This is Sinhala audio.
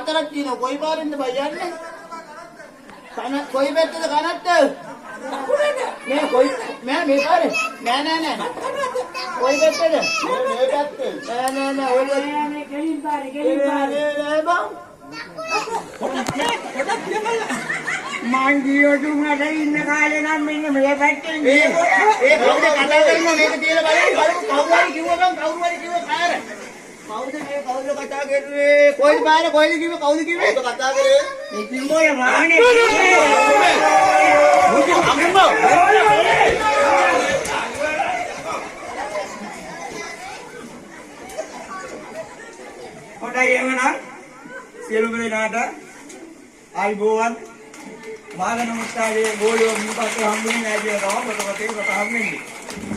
හතරක් තියෙනවා. කොයි පාරෙන්ද බයි යන්නේ? කන කොයි පැත්තද කනත්ත? මේ කොයි මේ පාරේ? නෑ. කොයි පැත්තද? මේ පැත්තේ. නෑ ඔය මේ කෙලින් පාරේ නෑ බං. මංගියෝතුමාට ඉන්න කාලේ නම් මෙන්න මේ පැත්තෙන් ඒ කවුද කතා කරන්නේ මේක තියලා බලන්න කවුරු හරි කිව්වා බං කවුරු හරි කිව්වා කාර කවුද කතා කරන්නේ කොයි පාර කොයිද කිව්වේ කවුද කිව්වේ කවුද කතා කරේ මේ කිම්බෝය වාහනේ මුචි අම්මෝ හොඳයි එවනම් සියලුම දෙනාට ආයිබෝවන් මාගන මුස්තාවේ ගෝලියෝ මිපස්සේ හම්බුනේ නැහැ කියලා තමයි පොතේ හම්බෙන්නේ